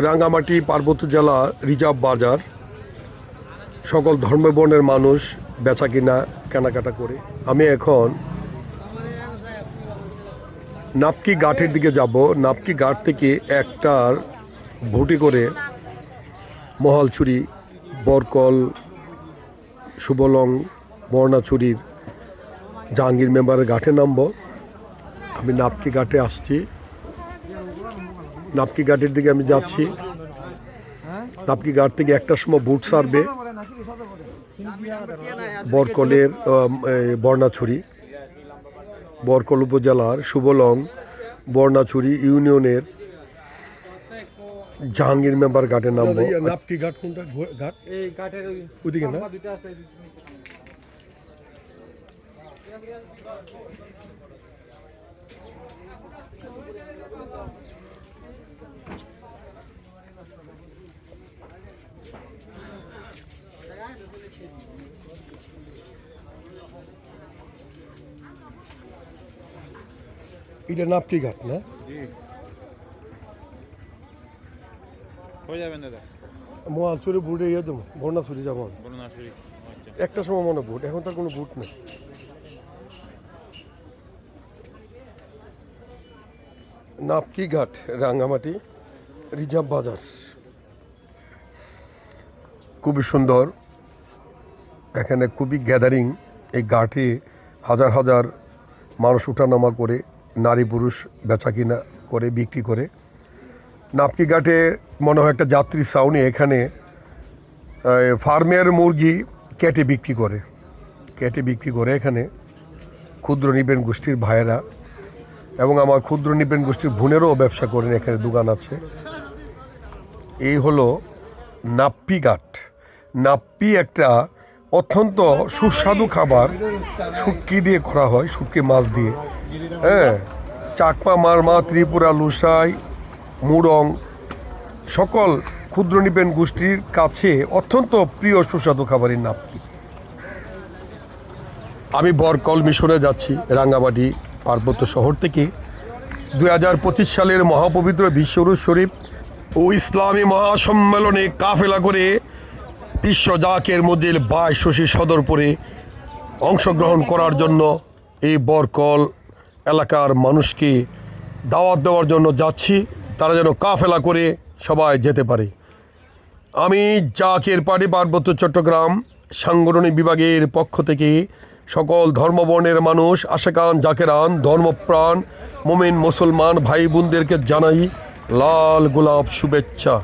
রাঙ্গামাটি পার্বত্য জেলা রিজার্ভ বাজার। সকল ধর্মবর্ণের মানুষ বেচা কিনা কেনাকাটা করে। আমি এখন নাপকি ঘাটের দিকে যাব। নাপকি ঘাট থেকে একটার ভোটে করে মহালছড়ি, বরকল, সুবলং, বর্ণাছড়ির জাহাঙ্গীর মেম্বারের ঘাটে নামব। আমি নাপকি ঘাটে আসছি। নাপকি ঘাটের দিকে আমি যাচ্ছি। নাপকি ঘাট থেকে একটার সময় বুট সারবে বরকলের বর্ণাছড়ি, বরকল উপজেলার সুবলং বর্ণাছড়ি ইউনিয়নের জাহাঙ্গীর মেম্বার ঘাটে নামবো। নাপকি ঘাট কোনটা ঘাট? এই ঘাটের ওইদিকে না? এটা নাপকি ঘাট না? মহালছড়ি বুটে ইয়ে দেবো, বর্ণাছড়ি যাবো। একটা সময় মনে বুট, এখন তার কোনো বুট নেই। নাপকি ঘাট, রাঙ্গামাটি রিজার্ভ বাজার। খুবই সুন্দর, এখানে খুবই গ্যাদারিং। এই ঘাটে হাজার হাজার মানুষ উঠানামা করে, নারী পুরুষ বেচা কিনা করে, বিক্রি করে। নাপকি ঘাটে মনে হয় একটা যাত্রী ছাউনি। এখানে ফার্মের মুরগি কেটে বিক্রি করে এখানে ক্ষুদ্র নিবেন গোষ্ঠীর ভাইয়েরা, এবং আমার ক্ষুদ্র নিবেন গোষ্ঠীর বোনেরও ব্যবসা করেন। এখানে দোকান আছে। এই হলো নাপ্পি ঘাট। নাপ্পি একটা অত্যন্ত সুস্বাদু খাবার, শুটকি দিয়ে করা হয়, শুটকি মাছ দিয়ে। হ্যাঁ, চাকমা, মারমা, ত্রিপুরা, লুসাই, মুরং সকল ক্ষুদ্র নিবেন গোষ্ঠীর কাছে অত্যন্ত প্রিয় সুস্বাদু খাবারের নাপকি। আমি বরকল মিশনে যাচ্ছি রাঙ্গামাটি পার্বত্য শহর থেকে। 2025 সালের মহাপবিত্র বিশ্বরুজ শরীফ ও ইসলামী মহাসম্মেলনে কাফেলা করে বিশ্ব জাকের মধ্যে 22 শশী সদরপুরে অংশগ্রহণ করার জন্য এই বরকল এলাকার মানুষকে দাওয়াত দেওয়ার জন্য যাচ্ছি। তারা যেন কাফেলা করে সবাই যেতে পারে। আমি জাকের পার্টি পার্বত্য চট্টগ্রাম সাংগঠনিক বিভাগের পক্ষ থেকে সকল ধর্মবর্ণের মানুষ, আশেকান, জাকেরান, ধর্মপ্রাণ মুমিন মুসলমান ভাই বোনদেরকে জানাই লাল গোলাপ শুভেচ্ছা।